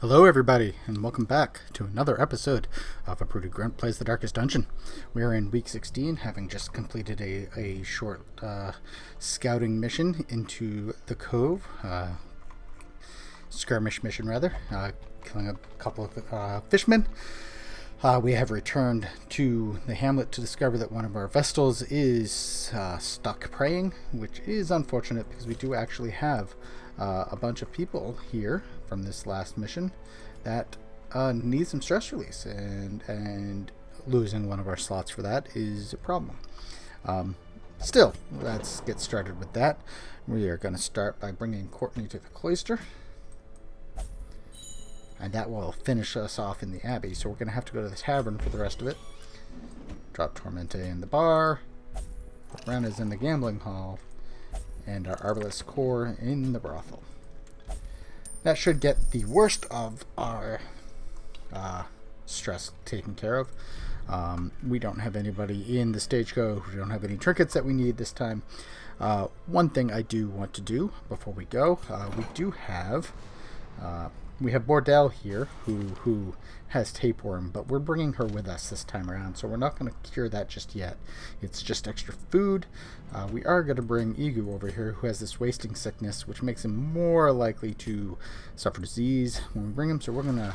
Hello everybody, and welcome back to another episode of Apprentice The Darkest Dungeon. We are in week 16, having just completed a short scouting mission into the cove, skirmish mission rather, killing a couple of fishermen. We have returned to the hamlet to discover that one of our Vestals is stuck praying, which is unfortunate because we do actually have a bunch of people here from this last mission that need some stress release, and losing one of our slots for that is a problem. Still, let's get started with that. We are going to start by bringing Courtney to the cloister, and that will finish us off in the abbey, so we're going to have to go to the tavern for the rest of it. Drop Tormente in the bar, Rena's in the gambling hall, and our Arbalest Core in the brothel. That should get the worst of our stress taken care of. We don't have anybody in the stagecoach. We don't have any trinkets that we need this time. One thing I do want to do before we go, we have Bordel here who has tapeworm, but we're bringing her with us this time around, so we're not going to cure that just yet. It's just extra food. We are going to bring Egu over here, who has this wasting sickness, which makes him more likely to suffer disease when we bring him, so we're going to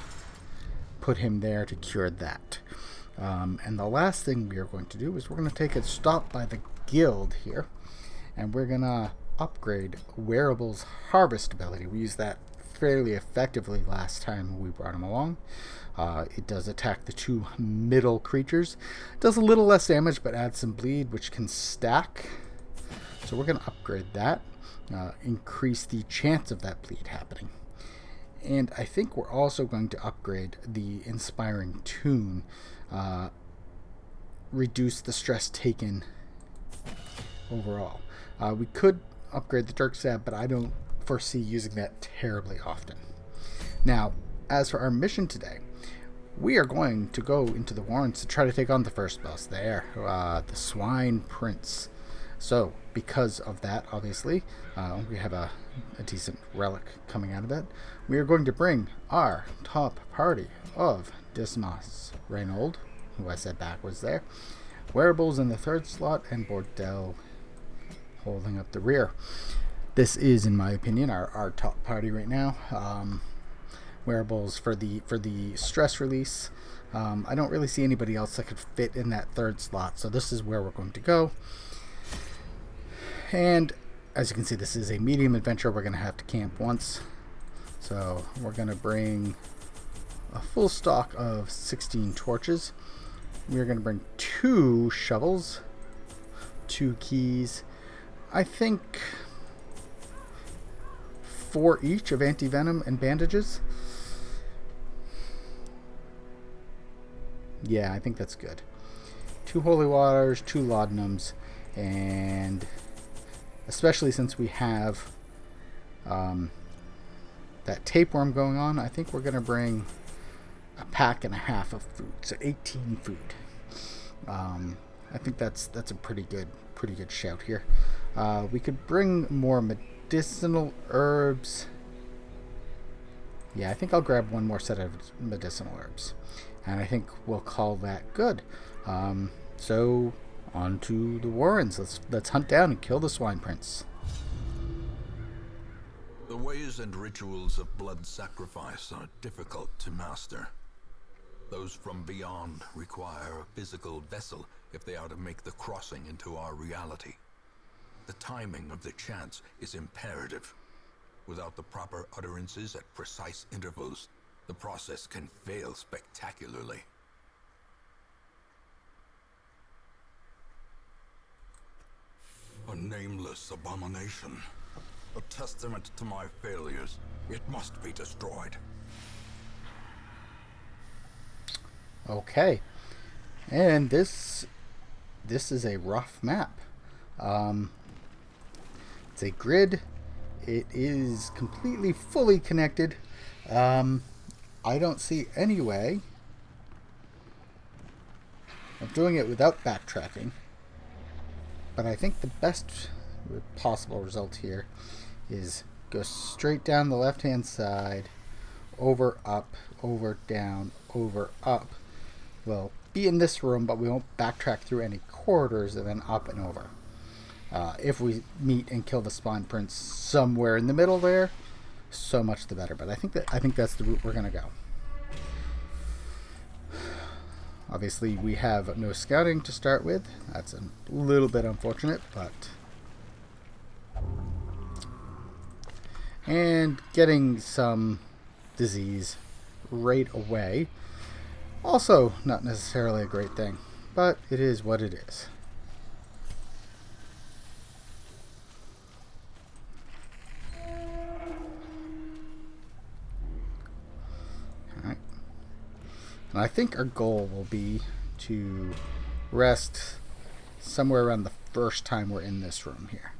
put him there to cure that. And the last thing we are going to do is we're going to take a stop by the guild here, and we're going to upgrade Werables' harvest ability. We used that fairly effectively last time we brought him along. It does attack the two middle creatures. Does a little less damage, but adds some bleed, which can stack. So we're going to upgrade that. Increase the chance of that bleed happening. And I think we're also going to upgrade the Inspiring Tune. Reduce the stress taken overall. We could upgrade the Dark Stab, but I don't foresee using that terribly often. Now, as for our mission today, we are going to go into the Warrens to try to take on the first boss there, the Swine Prince. So, because of that, obviously, we have a decent relic coming out of that. We are going to bring our top party of Dismas, Reynauld, who I said backwards there, Werables in the third slot, and Bordel holding up the rear. This is, in my opinion, our top party right now. Werables for the stress release. I don't really see anybody else that could fit in that third slot, so this is where we're going to go. And as you can see, this is a medium adventure. We're going to have to camp once. So we're going to bring a full stock of 16 torches. We're going to bring 2 shovels, 2 keys. I think 4 each of anti-venom and bandages. Yeah, I think that's good. 2 holy waters, 2 laudanums, and especially since we have that tapeworm going on, I think we're going to bring a pack and a half of food, so 18 food. I think that's a pretty good shout here. We could bring more medicinal herbs. Yeah, I think I'll grab one more set of medicinal herbs, and I think we'll call that good. So on to the Warrens. Let's hunt down and kill the Swine Prince. The ways and rituals of blood sacrifice are difficult to master. Those from beyond require a physical vessel if they are to make the crossing into our reality. The timing of the chants is imperative. Without the proper utterances at precise intervals, the process can fail spectacularly. A nameless abomination. A testament to my failures. It must be destroyed. Okay. And this is a rough map. It's a grid. It is completely fully connected. I don't see any way of doing it without backtracking. But I think the best possible result here is go straight down the left-hand side over, up, over, down, over, up. We'll be in this room, but we won't backtrack through any corridors and then up and over. If we meet and kill the spawn prince somewhere in the middle there, so much the better. But I think that's the route we're gonna go. Obviously, we have no scouting to start with. That's a little bit unfortunate, but and getting some disease right away, also not necessarily a great thing, but it is what it is. Alright. And I think our goal will be to rest somewhere around the first time we're in this room here.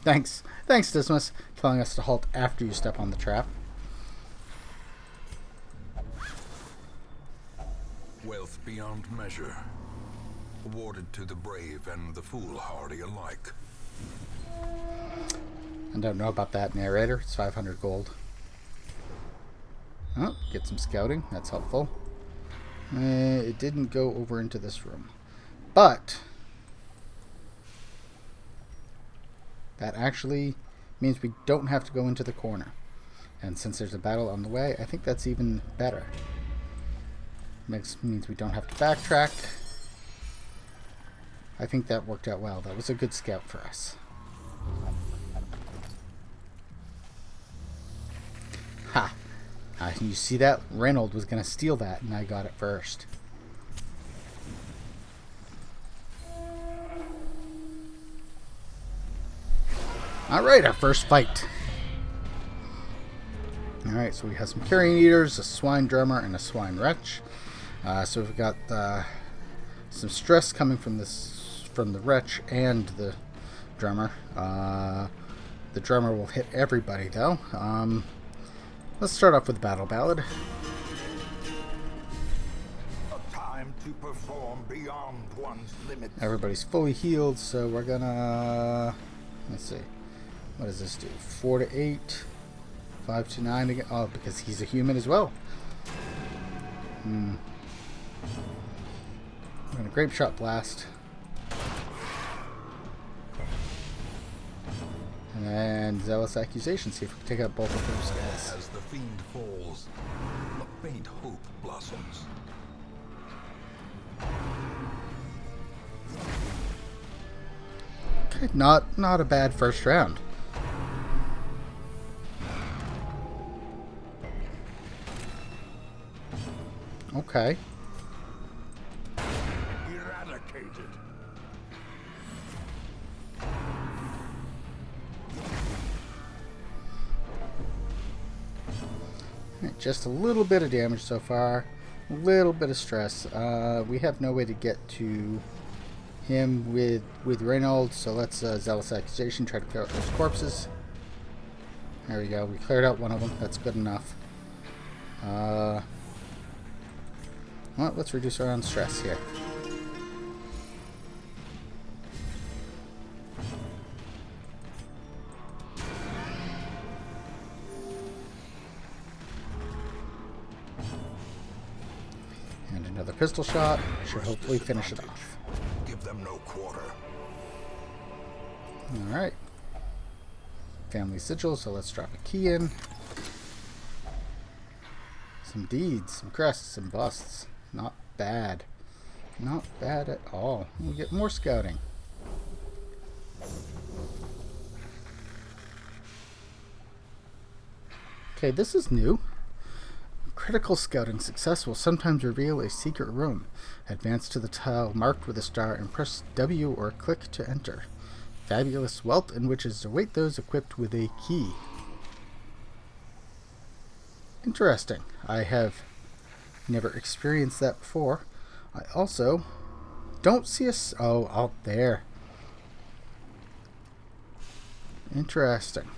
Thanks, Dismas, telling us to halt after you step on the trap. Wealth beyond measure, awarded to the brave and the foolhardy alike. I don't know about that, narrator. It's 500 gold. Oh, get some scouting. That's helpful. It didn't go over into this room, but that actually means we don't have to go into the corner. And since there's a battle on the way, I think that's even better. Means we don't have to backtrack. I think that worked out well. That was a good scout for us. Ha! You see that? Reynauld was going to steal that, and I got it first. Alright, our first fight. Alright, so we have some carrion eaters, a swine drummer, and a swine wretch. So we've got some stress coming from the wretch and the drummer. The drummer will hit everybody though. Let's start off with Battle Ballad. A time to perform beyond one's limits. Everybody's fully healed, so we're gonna, let's see, what does this do? 4 to 8, 5 to 9 again. Oh, because he's a human as well. We're gonna grape shot blast. And zealous accusation. See if we can take out both of those guys. As the fiend falls, a faint hope blossoms. Okay, not a bad first round. Okay. Eradicated. Just a little bit of damage so far. A little bit of stress. We have no way to get to him with Reynauld, so let's zealous accusation, try to clear out those corpses. There we go. We cleared out one of them. That's good enough. Well, let's reduce our own stress here. And another pistol shot should hopefully finish it off. Give them no quarter. Alright. Family sigil, so let's drop a key in. Some deeds, some crests, some busts. Not bad. Not bad at all. We get more scouting. Okay, this is new. Critical scouting success will sometimes reveal a secret room. Advance to the tile marked with a star and press W or click to enter. Fabulous wealth and riches await those equipped with a key. Interesting. I have never experienced that before. I also don't see a... Oh, out there. Interesting.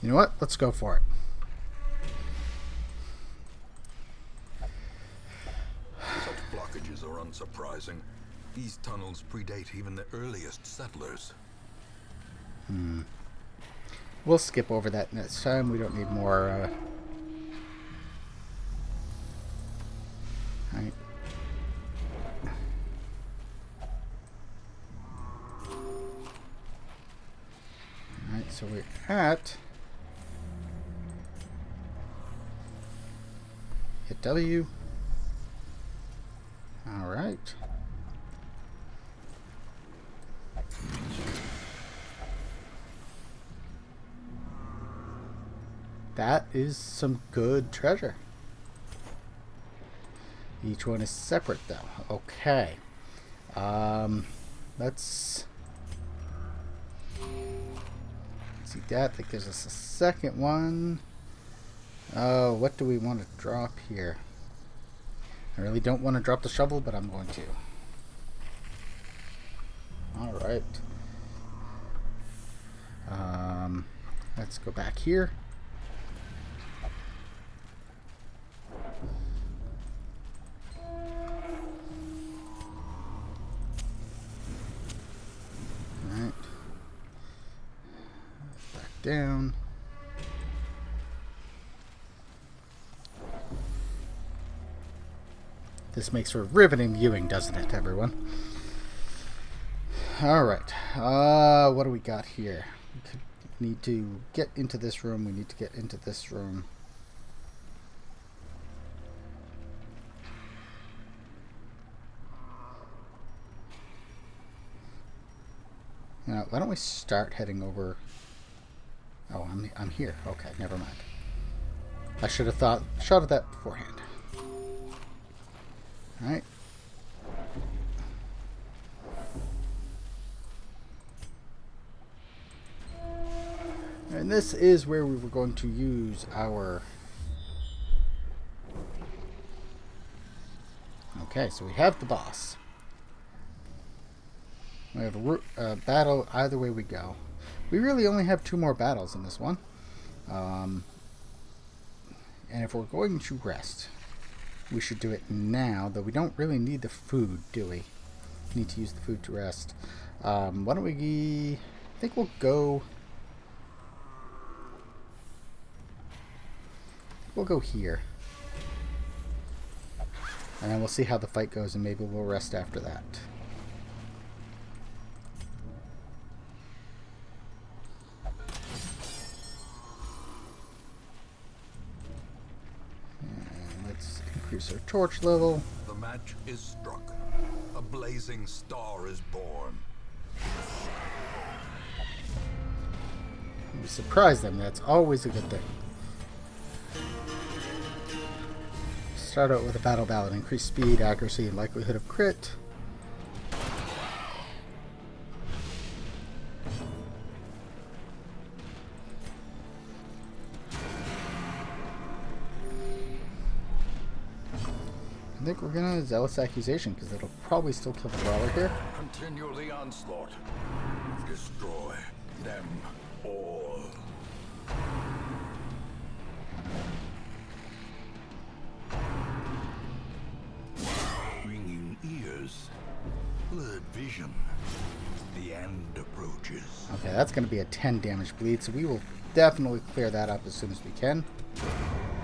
You know what? Let's go for it. Such blockages are unsurprising. These tunnels predate even the earliest settlers. We'll skip over that next time. We don't need more... Right. Alright, so we're at... Hit W. Alright. That is some good treasure. Each one is separate though. Okay. Let's see that. That gives us a second one. Oh, what do we want to drop here? I really don't want to drop the shovel, but I'm going to. Alright. Let's go back here. Alright. Back down. This makes for riveting viewing, doesn't it, everyone? Alright. What do we got here? We need to get into this room. We need to get into this room. Now, why don't we start heading over... Oh, I'm here. Okay, never mind. I should have thought of that beforehand. Alright. And this is where we were going to use our... Okay, so we have the boss. We have a battle either way we go. We really only have 2 more battles in this one. And if we're going to rest, we should do it now, though we don't really need the food, do we? We need to use the food to rest. Why don't we... I think we'll go... We'll go here. And then we'll see how the fight goes, and maybe we'll rest after that. And let's increase our torch level. The match is struck. A blazing star is born. We surprise them. That's always a good thing. Start out with a battle ballad. Increase speed, accuracy, and likelihood of crit. I think we're gonna Zealous Accusation because it'll probably still kill the brawler here. Continue the onslaught. Destroy them all. Ringing ears, blurred vision. The end approaches. Okay, that's gonna be a 10 damage bleed, so we will definitely clear that up as soon as we can.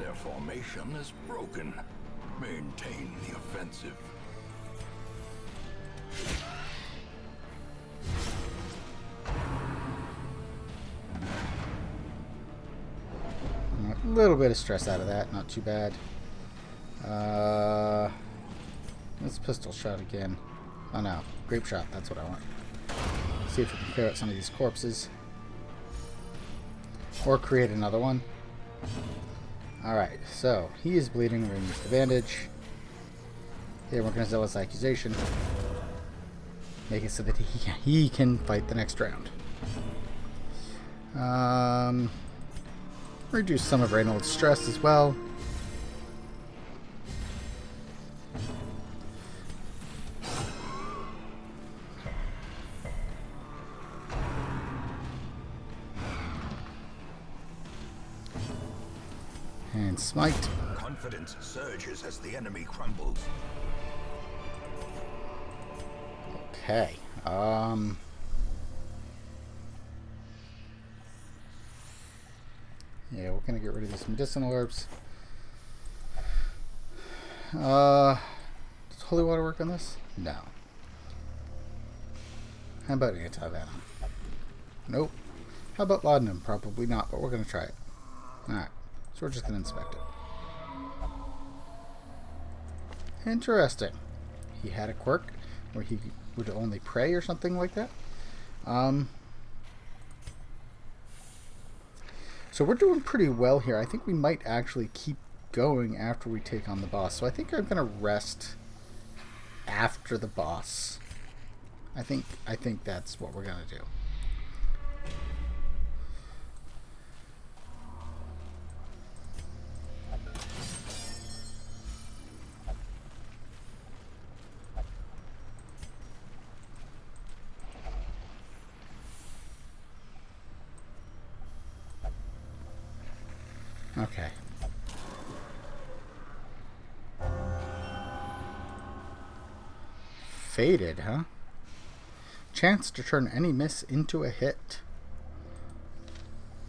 Their formation is broken. Maintain the offensive. A little bit of stress out of that, not too bad. Let's pistol shot again. Oh no, grape shot, that's what I want. See if we can clear out some of these corpses. Or create another one. Alright, so he is bleeding. We're going to use the bandage. Here we're going to Zealous Accusation. Make it so that he can fight the next round. Reduce some of Reynauld's stress as well. And smite. Confidence surges as the enemy crumbles. Okay. Yeah, we're gonna get rid of these medicinal herbs. Does holy water work on this? No. How about anti-venom? Nope. How about laudanum? Probably not, but we're gonna try it. Alright. So we're just gonna inspect it. Interesting. He had a quirk where he would only pray or something like that. So we're doing pretty well here. I think we might actually keep going after we take on the boss. So I think I'm gonna rest after the boss. I think that's what we're gonna do. Okay. Faded, huh? Chance to turn any miss into a hit.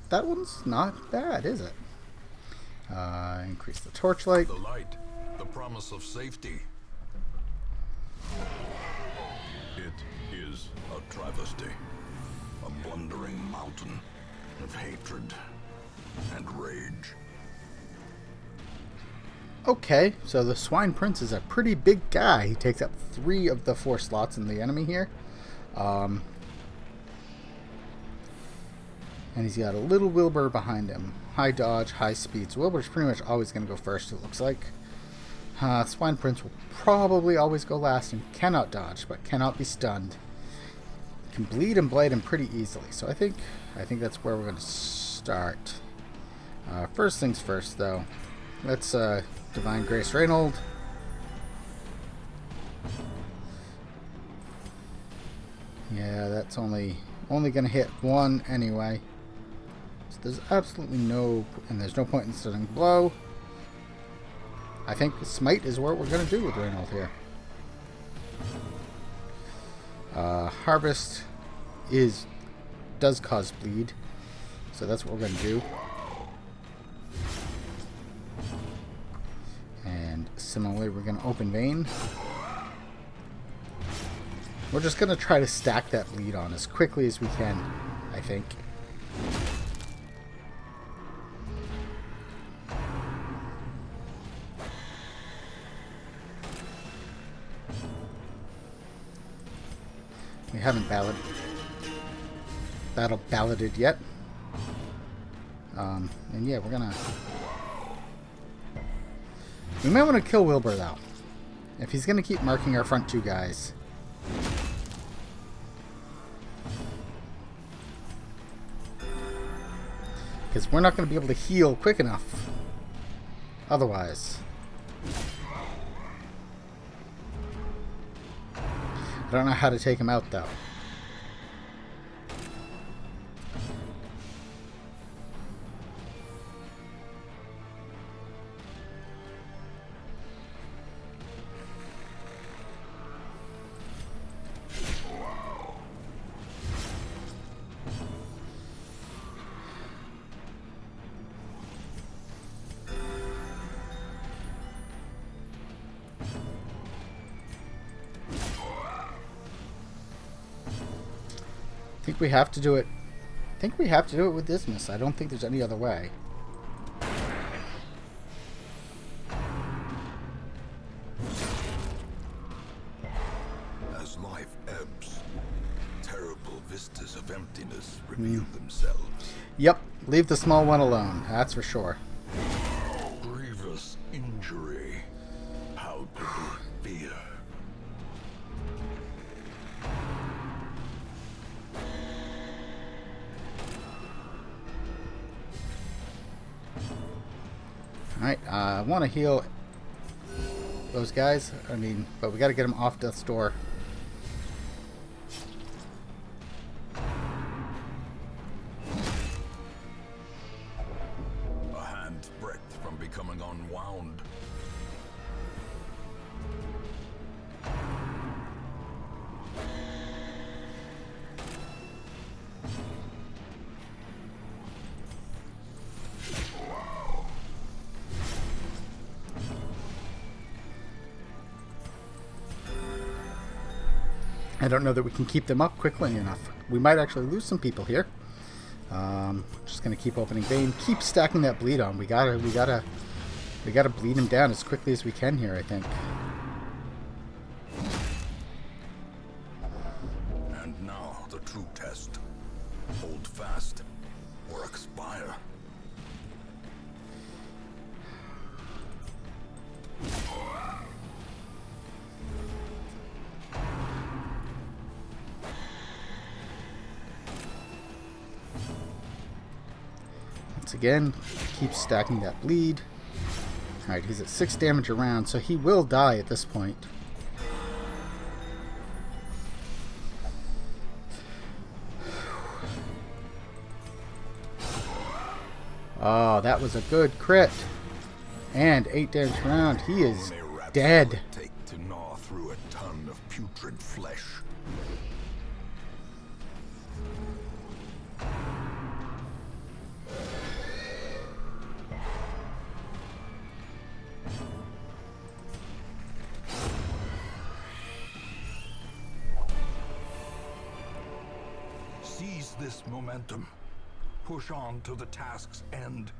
That one's not bad, is it? Increase the torchlight. The light, the promise of safety. It is a travesty. A blundering mountain of hatred and rage. Okay, so the Swine Prince is a pretty big guy. He takes up 3 of the 4 slots in the enemy here. And he's got a little Wilbur behind him. High dodge, high speed. So Wilbur's pretty much always going to go first, it looks like. Swine Prince will probably always go last and cannot dodge, but cannot be stunned. Can bleed and blade him pretty easily. So I think that's where we're going to start. First things first, though. Let's Divine Grace Reynauld. Yeah, that's only going to hit 1 anyway. So there's absolutely there's no point in stunning blow. I think Smite is what we're going to do with Reynauld here. Harvest does cause bleed, so that's what we're going to do. And similarly, we're going to Open Vein. We're just going to try to stack that bleed on as quickly as we can, I think. We haven't balladed yet. And yeah, we're going to... We might want to kill Wilbur, though. If he's going to keep marking our front 2 guys. Because we're not going to be able to heal quick enough. Otherwise. I don't know how to take him out, though. I think we have to do it. I think we have to do it with Dismas. I don't think there's any other way. As life ebbs, terrible vistas of emptiness reveal themselves. Yep, leave the small one alone. That's for sure. Grievous injury, palpable fear. Alright, I want to heal those guys. But we got to get them off death's door. A hand's breadth from becoming unwound. I don't know that we can keep them up quickly enough. We might actually lose some people here. Just gonna keep opening vein, keep stacking that bleed on. We gotta bleed him down as quickly as we can here, I think. And now the true test. Hold fast or expire. Once again, keep stacking that bleed. Alright, he's at 6 damage a round, so he will die at this point. Oh, that was a good crit. And 8 damage a round. He is dead. Take to gnaw through a ton of putrid flesh. Seize this momentum. Push on to the task's end.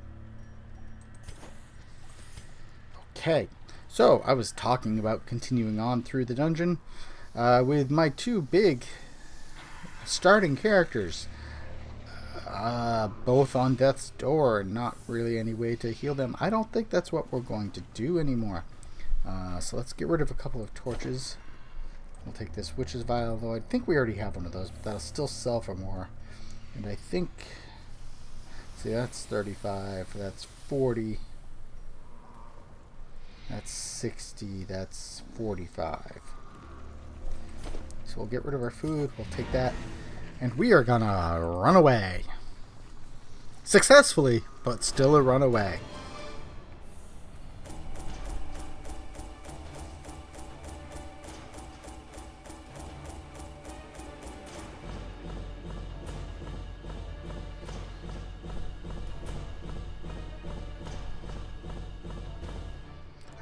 Okay, so I was talking about continuing on through the dungeon with my 2 big starting characters, both on death's door, not really any way to heal them. I don't think that's what we're going to do anymore. So let's get rid of a couple of torches. We'll take this Witch's Vial, though I think we already have one of those, but that'll still sell for more. And I think, see, that's 35, that's 40, that's 60, that's 45. So we'll get rid of our food, we'll take that, and we are gonna run away. Successfully, but still a runaway.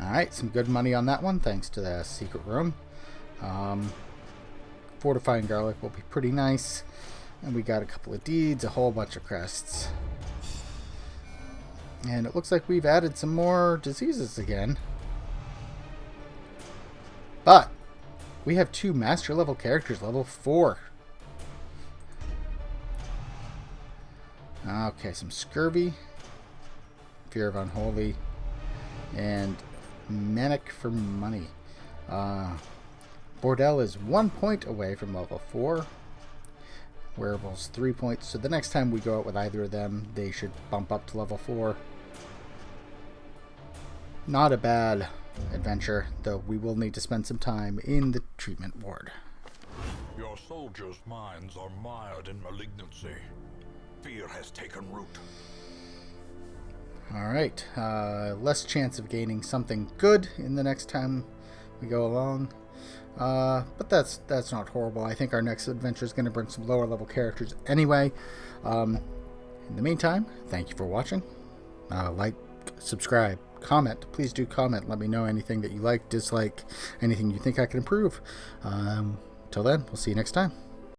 Alright, some good money on that one, thanks to the secret room. Fortifying garlic will be pretty nice. And we got a couple of deeds, a whole bunch of crests. And it looks like we've added some more diseases again. But we have 2 master level characters, level 4. Okay, some scurvy, fear of unholy, and manic for money. Bordel is 1 point away from level 4. Werables 3 points. So the next time we go out with either of them, they should bump up to level 4. Not a bad adventure, though we will need to spend some time in the treatment ward. Your soldiers' minds are mired in malignancy. Fear has taken root. Alright, less chance of gaining something good in the next time we go along. But that's not horrible. I think our next adventure is going to bring some lower level characters anyway. In the meantime, thank you for watching. Like, subscribe, comment. Please do comment. Let me know anything that you like, dislike, anything you think I can improve. Till then, we'll see you next time.